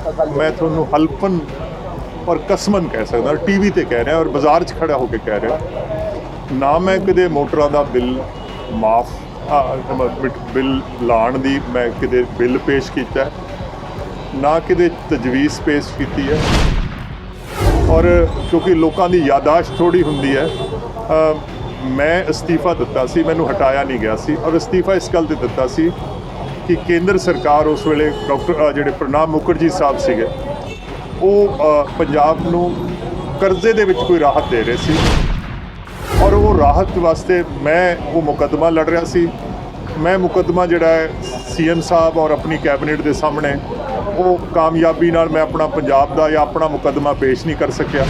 मैं थोनू हल्पन और कसमन कह सकदा, टीवी ते कह रहा और बाजार च खड़ा होकर कह रहा ना मैं किते मोटरां दा बिल माफ़ बिल लाण दी मैं किते बिल पेश किया ना किते तजवीज़ पेश की है। और क्योंकि लोगों की यादाश्त थोड़ी होंदी है, मैं अस्तीफा दिता सी, मैनू हटाया नहीं गया सी और अस्तीफा इस गल ते दिता सी कि केंद्र सरकार उस वेले डॉक्टर जिहड़े प्रणब मुखर्जी साहब सीगे पंजाब नू करजे दे विच कोई राहत दे रहे सी और वो राहत वास्ते मैं वो मुकदमा लड़ रहा सी। मैं मुकदमा जिहड़ा है CM साहब और अपनी कैबिनेट के सामने वो कामयाबी नाल मैं अपना पंजाब दा या अपना मुकदमा पेश नहीं कर सकिया।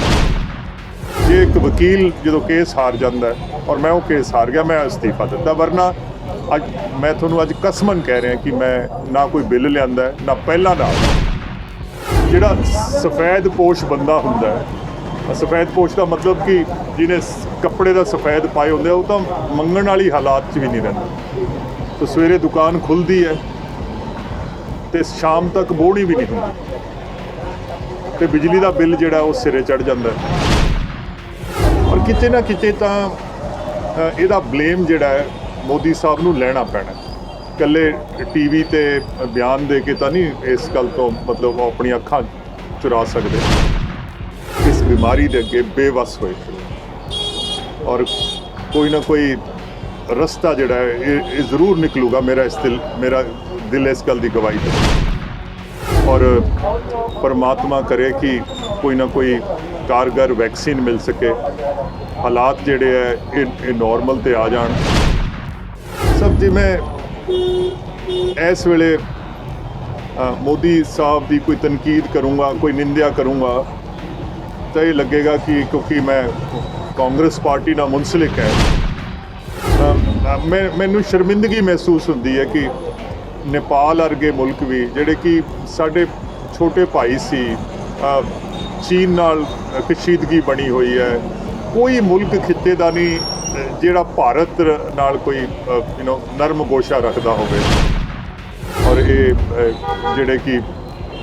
जे एक वकील जो केस हार जाता है और मैं वो केस हार गया, मैं अस्तीफा दिता, वरना अज मैं थोनू अज कसमन कह रहा कि मैं ना कोई बिल लिया ना पहला ना जिहड़ा सफेद पोश बंदा हुंदा है। सफेद पोश का मतलब कि जिन्हें कपड़े का सफेद पाए होंगे वो तो मंगण वाली हालात च भी नहीं रहिंदा। तो सवेरे दुकान खुलती है तो शाम तक बोहनी भी नहीं होंगी तो बिजली का बिल जिहड़ा वो सिरे चढ़ जाता है। और किते ना किते तो इहदा ब्लेम जिहड़ा है मोदी साहब नूं लैना पैना। कल्ले टीवी ते बयान दे के तो नहीं इस गल तो मतलब वो अपनी अखां चुरा सकते, इस बीमारी के अगे बेवस होए और कोई ना कोई रस्ता जिहड़ा है ये जरूर निकलूगा। मेरा दिल इस गल की गवाही दे और परमात्मा करे कि कोई ना कोई कारगर वैक्सीन मिल सके, हालात जिहड़े है ये नॉर्मल ते आ जान सब। जी मैं इस वेले मोदी साहब की कोई तनकीद करूँगा, कोई निंदा करूँगा तो ये लगेगा कि क्योंकि मैं कांग्रेस पार्टी नाल मुंसलिक है, मैनू शर्मिंदगी महसूस होती है कि नेपाल वर्गे मुल्क भी जिहड़े कि साडे छोटे भाई सी, चीन नाल कशीदगी बनी हुई है, कोई मुल्क खिते दा नहीं जिहड़ा भारत नाल कोई नरम गोशा रखदा होवे। और ये जिहड़े कि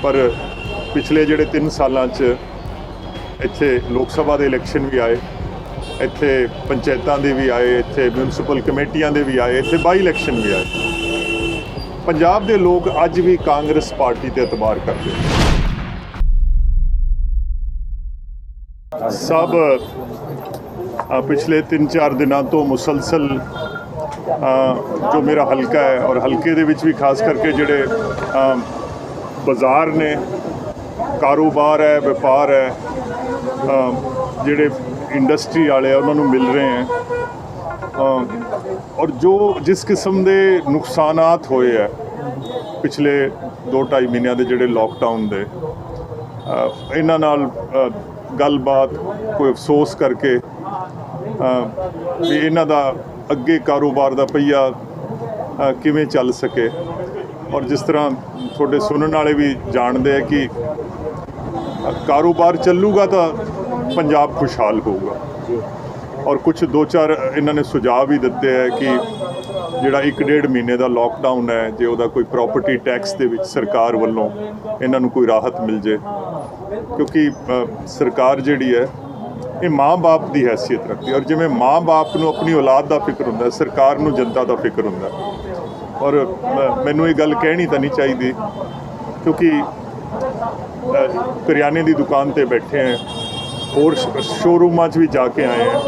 पर पिछले जिहड़े 3 सालां च इत्थे लोक सभा दे इलैक्शन भी आए, इत्थे पंचायतां दे भी आए, इत्थे म्यूनसिपल कमेटियां दे भी आए, इत्थे बाई इलैक्शन भी आए। पंजाब दे लोग अज भी कांग्रेस पार्टी ते एतबार करते सब। पिछले 3-4 दिनों तो मुसलसल जो मेरा हल्का है और हल्के दे विच भी खास करके जिहड़े बाज़ार ने, कारोबार है, व्यापार है, जिहड़े इंडस्ट्री वाले उन्होंने मिल रहे हैं और जो जिस किस्म के नुकसानात होए है पिछले 2-2.5 महीनों के जिहड़े लॉकडाउन दे, इन्हां नाल गलबात कोई अफसोस करके भी इन्हां दा अगे कारोबार का पहिया किवें चल सके। और जिस तरह थोड़े सुनने वाले भी जानते हैं कि कारोबार चलूगा तो पंजाब खुशहाल होगा। और कुछ 2-4 इन्होंने सुझाव भी दिते हैं कि जिहड़ा 1-1.5 महीने का लॉकडाउन है, जे उहदा कोई प्रॉपर्टी टैक्स दे विच सरकार वल्लों इन्हां नूं कोई राहत मिल जाए, क्योंकि सरकार जिहड़ी है ये माँ बाप की हैसियत रखती है और जिवें माँ बाप नूं अपनी औलाद का फिक्र हुंदा, सरकार नूं जनता का फिक्र हुंदा। और मैनूं ये गल कहनी तो नहीं चाहिए क्योंकि करियाने की दुकान ते बैठे हैं और शोरूमां च भी जाके आए हैं।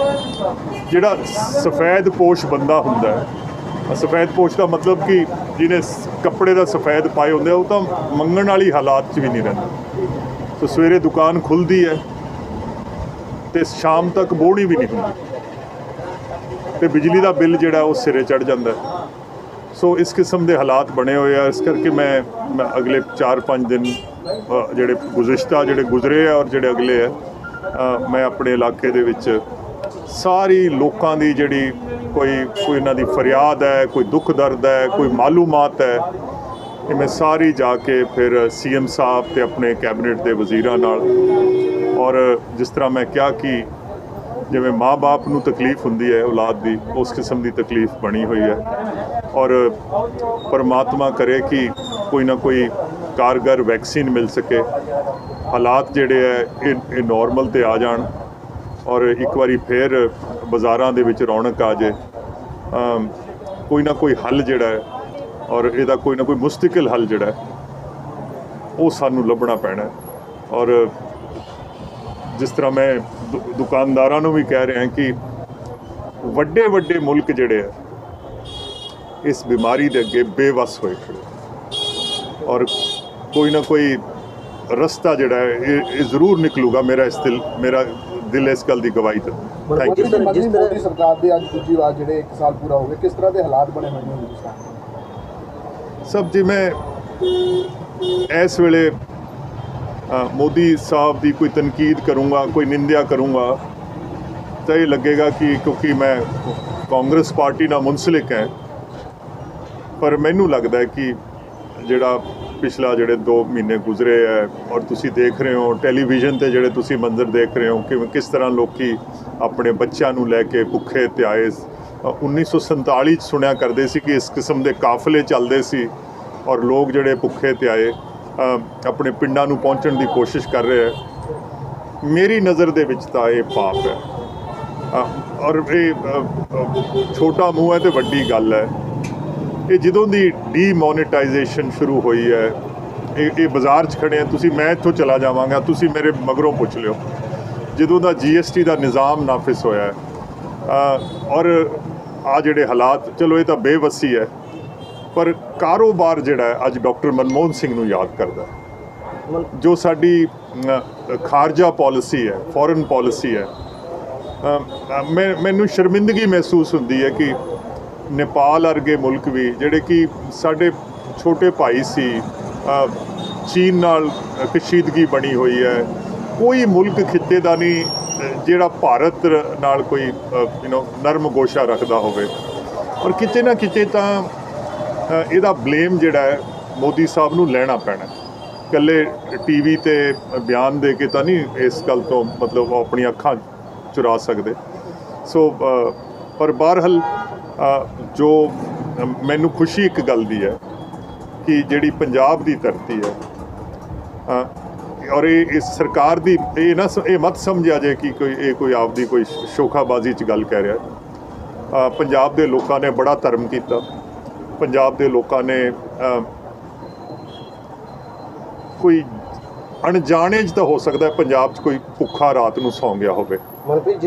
जिहड़ा सफेद पोश बंदा हुंदा है, सफेद पोश का मतलब कि जिन्हें कपड़े का सफेद पाए होंगे वो तो मंगण वाली हालात च भी नहीं रहिंदा। तो सवेरे दुकान खुलती है तो शाम तक बोहनी भी नहीं होंगी तो बिजली का बिल जिहड़ा वो सिरे चढ़ जाता है। सो इस किस्म के हालात बने हुए हैं। इस करके मैं अगले 4-5 दिन जिहड़े गुज़िश्ता जिहड़े गुजरे है और जिहड़े अगले है, मैं अपने इलाके दे विच सारी लोकां दी जिहड़ी कोई इन्हां दी फरियाद है, कोई दुख दर्द है, कोई मालूमात है, कि मैं सारी जाके फिर CM साहब ते अपने कैबिनेट के वजीरां नाल और जिस तरह मैं क्या कि जिवें माँ बाप नूं तकलीफ हुंदी है औलाद दी, उस किस्म की तकलीफ बनी हुई है। और परमात्मा करे कि कोई ना कोई कारगर वैक्सीन मिल सके, हालात जिहड़े है ये नॉर्मल ते आ जाण और एक बारी फिर बाज़ारां दे विच रौनक आ जाए। कोई ना कोई हल जिहड़ा है और इहदा कोई ना कोई मुस्तकिल हल जिहड़ा है वो सानू लभना पैना है। और जिस तरह मैं दुकानदारां नूं भी कह रहा कि वड्डे वड्डे मुल्क जिहड़े है इस बीमारी दे अगे बेवस होए खड़े और कोई ना कोई रस्ता जिहड़ा है ये ज़रूर निकलूगा। मेरा दिल इस गल की गवाही दिंदा। Thank you. मोदी सरकार दे अज दूजी वार जिहड़े 1 साल पूरा हो गया, किस तरह के हालात बने हुए हैं हिंदुस्तान? सब जी मैं इस वेले मोदी साहब की कोई तनकीद करूँगा, कोई निंदा करूँगा तो ये लगेगा कि क्योंकि मैं कांग्रेस पार्टी नाल मुंसलिक है, पर मैनू लगता है कि जिहड़ा पिछला जिहड़े 2 महीने गुजरे है और तुसी देख रहे हो टैलीविजन ते जिहड़े तुसी मंजर देख रहे हो कि किस तरह लोकी अपने बच्चों नूं लैके भुखे त्याए। 1947 सुनिया करते सी कि इस किस्म के काफले चलते सी और लोग जिहड़े भुखे त्याए अपने पिंडां नूं पहुंचण की कोशिश कर रहे हैं। मेरी नज़र दे विच तां ये पाप है और ये छोटा मूँह है तो वड्डी गल है। ये जदों दी डीमोनेटाइजेशन शुरू हुई है, ये बाज़ार च खड़े हैं, तुसी मैं इत्थों चला जावांगा, तुसी मेरे मगरों पुछ लियो जदों दा GST का निज़ाम नाफिज होया है और आ जिहड़े हालात, चलो ये तो बेवसी है, पर कारोबार जिहड़ा है अज डॉक्टर मनमोहन सिंह नूं याद करदा है। जो साडी खारजा पॉलिसी है, फॉरेन पॉलिसी है, मैनूं शर्मिंदगी महसूस हुंदी है कि नेपाल अर्गे मुल्क भी जिहड़े कि साडे छोटे भाई सी, चीन नाल कशीदगी बनी हुई है, कोई मुल्क खिते दा नहीं जिहड़ा भारत नाल कोई नरम गोशा रखदा होवे। और किते ना किते तां इहदा ब्लेम जिहड़ा है मोदी साहब नूं लैना पैना। कल्ले TV ते बयान दे के तां नहीं इस गल तो मतलब अपनी अखां चुरा सकदे। सो पर बहरहाल जो मैनू खुशी एक गल दी है कि जिहड़ी पंजाब दी धरती है और ये इस सरकार दी ये मत समझा जाए कि कोई आपदी कोई शोखाबाजी च गल कह रहा है। पंजाब दे लोकां ने बड़ा धर्म किया, पंजाब दे लोकां ने कोई अणजाने च तो हो सकता है पंजाब च कोई भुखा रात नूं सौ गया होवे,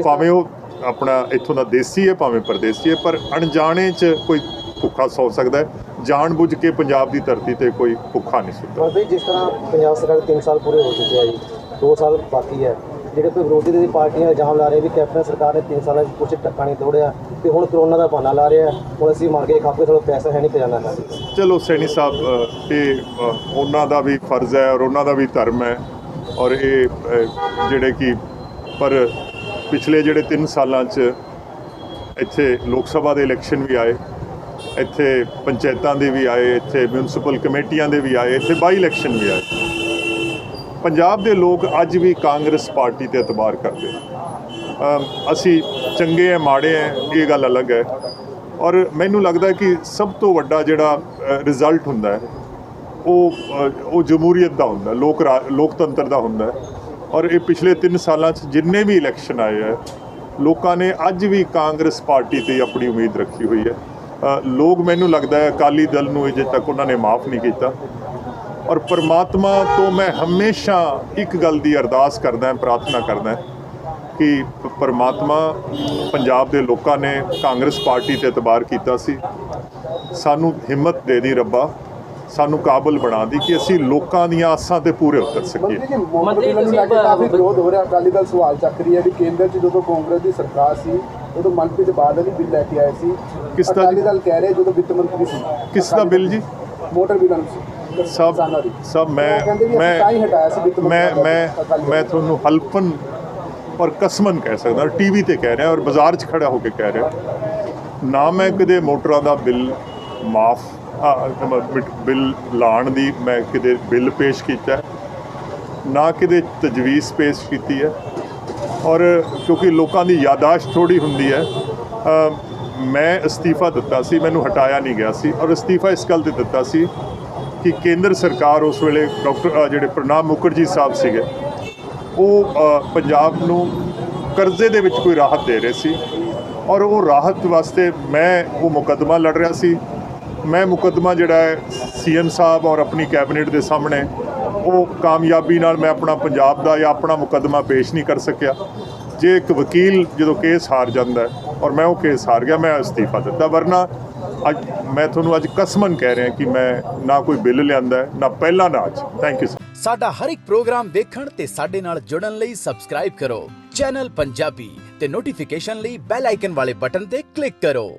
भावें वो अपना इत्थों का देसी है भावें परदेसी है, पर अणजाने च कोई भुखा सौ सकता है। जानबूझ के पंजाब की धरती ते कोई भुखा नहीं सुता। जिस तरह पंजाब सरकार 3 साल पूरे हो चुके हैं जी, 2 साल बाकी है, ਜਿਹੜੇ ਕੋਈ ਵਿਰੋਧੀ ਦੀ ਪਾਰਟੀਆਂ ਇਲਜ਼ਾਮ ਲਾ ਰਹੇ ਵੀ ਕੈਪਟਨ ਸਰਕਾਰ ਨੇ 3 ਸਾਲਾਂ 'ਚ ਕੁਛ ਟੱਕਾ ਨਹੀਂ ਤੋੜਿਆ ਤੇ ਹੁਣ ਕਰੋਨਾ ਦਾ ਬਹਾਨਾ ਲਾ ਰਿਹਾ, ਹੁਣ ਅਸੀਂ ਮਰ ਗਏ ਖਾਪੇ ਥੋੜਾ ਪੈਸਾ ਹੈ ਨਹੀਂ ਖਜ਼ਾਨਾ ਹੈ। ਚਲੋ ਸੈਣੀ ਸਾਹਿਬ ਇਹ ਉਹਨਾਂ ਦਾ ਵੀ ਫਰਜ਼ ਹੈ ਔਰ ਉਹਨਾਂ ਦਾ ਵੀ ਧਰਮ ਹੈ ਔਰ ਇਹ ਜਿਹੜੇ ਕਿ ਪਰ ਪਿਛਲੇ ਜਿਹੜੇ 3 ਸਾਲਾਂ 'ਚ ਇੱਥੇ ਲੋਕ ਸਭਾ ਦੇ ਇਲੈਕਸ਼ਨ ਵੀ ਆਏ, ਇੱਥੇ ਪੰਚਾਇਤਾਂ ਦੇ ਵੀ ਆਏ, ਇੱਥੇ ਮਿਊਨਿਸਪਲ ਕਮੇਟੀਆਂ ਦੇ ਵੀ ਆਏ, ਇੱਥੇ ਬਾਈ ਇਲੈਕਸ਼ਨ ਵੀ ਆਏ। पंजाब के लोग अज भी कांग्रेस पार्टी ते एतबार करते असी चंगे हैं माड़े हैं ये गल अलग है। और मैनू लगता है कि सब तो वड्डा जिहड़ा रिजल्ट हुंदा है वो जमहूरीयत का हुंदा है, लोकतंत्र का हुंदा है। और ये पिछले 3 सालों जिन्ने भी इलैक्शन आए हैं लोगों ने अज भी कांग्रेस पार्टी ते अपनी उम्मीद रखी हुई है। लोग मैनू लगता है अकाली दल नूं अजे तक उन्होंने माफ़ नहीं किया। और परमात्मा तो मैं हमेशा एक गल की अरदास करदा, प्रार्थना करदा कि परमात्मा पंजाब के लोगों ने कांग्रेस पार्टी ते एतबार किया सी, सानू हिम्मत दे दी रब्बा, सानू काबिल बना दी कि असी लोगों दी आसां ते पूरे उतर सकीए। काफ़ी विरोध हो रहा, अकाली दल सवाल चक रही है कि केंद्र च जो कांग्रेस की सरकार सी उदों मनप्रीत बादल ही बिल लैके आए सी, अकाली दल कह रहे जो वित्त मंत्री सी किसका बिल जी? मोटर बिल सब मैं थोनू हल्फन और कसमन कह सकदा, TV ते कह रहा और बाज़ार च खड़ा होकर कह रहा ना मैं कदे मोटरां दा बिल माफ़ बिल लाण दी मैं कदे बिल पेश किया ना कदे तजवीज़ पेश की है। और क्योंकि लोगों की यादाश्त थोड़ी हुंदी है, मैं इस्तीफ़ा दिता सी, मैनू हटाया नहीं गया सी और इस्तीफ़ा इस गल ते दिता सी कि ਕਿ ਕੇਂਦਰ ਸਰਕਾਰ ਉਸ ਵੇਲੇ ਡਾਕਟਰ ਜਿਹੜੇ ਪ੍ਰਣਬ ਮੁਖਰਜੀ ਸਾਹਿਬ ਸੀਗੇ ਉਹ ਪੰਜਾਬ ਨੂੰ ਕਰਜ਼ੇ ਦੇ ਵਿੱਚ ਕੋਈ ਰਾਹਤ ਦੇ ਰਹੇ ਸੀ ਔਰ ਉਹ ਰਾਹਤ ਵਾਸਤੇ ਮੈਂ ਉਹ ਮੁਕੱਦਮਾ ਲੜ ਰਿਹਾ ਸੀ। ਮੈਂ ਮੁਕੱਦਮਾ ਜਿਹੜਾ ਹੈ ਸੀਐਮ ਸਾਹਿਬ ਔਰ ਆਪਣੀ ਕੈਬਨਿਟ ਦੇ ਸਾਹਮਣੇ ਉਹ ਕਾਮਯਾਬੀ ਨਾਲ ਮੈਂ ਆਪਣਾ ਪੰਜਾਬ ਦਾ ਜਾਂ ਆਪਣਾ ਮੁਕੱਦਮਾ ਪੇਸ਼ ਨਹੀਂ ਕਰ ਸਕਿਆ। ਜੇ ਇੱਕ ਵਕੀਲ ਜਦੋਂ ਕੇਸ ਹਾਰ ਜਾਂਦਾ ਹੈ ਔਰ ਮੈਂ ਉਹ ਕੇਸ ਹਾਰ ਗਿਆ, ਮੈਂ ਅਸਤੀਫਾ ਦਿੱਤਾ। ਵਰਨਾ ਅੱਜ ਮੈਂ ਤੁਹਾਨੂੰ ਅੱਜ ਕਸਮਨ ਕਹਿ ਰਿਹਾ ਕਿ ਮੈਂ ਨਾ ਕੋਈ ਬਿੱਲ ਲਿਆਂਦਾ ਹੈ, ਨਾ ਪਹਿਲਾਂ ਨਾ ਅੱਜ। Thank you. ਸਾਡਾ ਹਰ ਇੱਕ ਪ੍ਰੋਗਰਾਮ ਦੇਖਣ ਤੇ ਸਾਡੇ ਨਾਲ ਜੁੜਨ ਲਈ ਸਬਸਕ੍ਰਾਈਬ ਕਰੋ ਚੈਨਲ ਪੰਜਾਬੀ ਤੇ ਨੋਟੀਫਿਕੇਸ਼ਨ ਲਈ ਬੈਲ ਆਈਕਨ ਵਾਲੇ ਬਟਨ ਤੇ ਕਲਿੱਕ ਕਰੋ।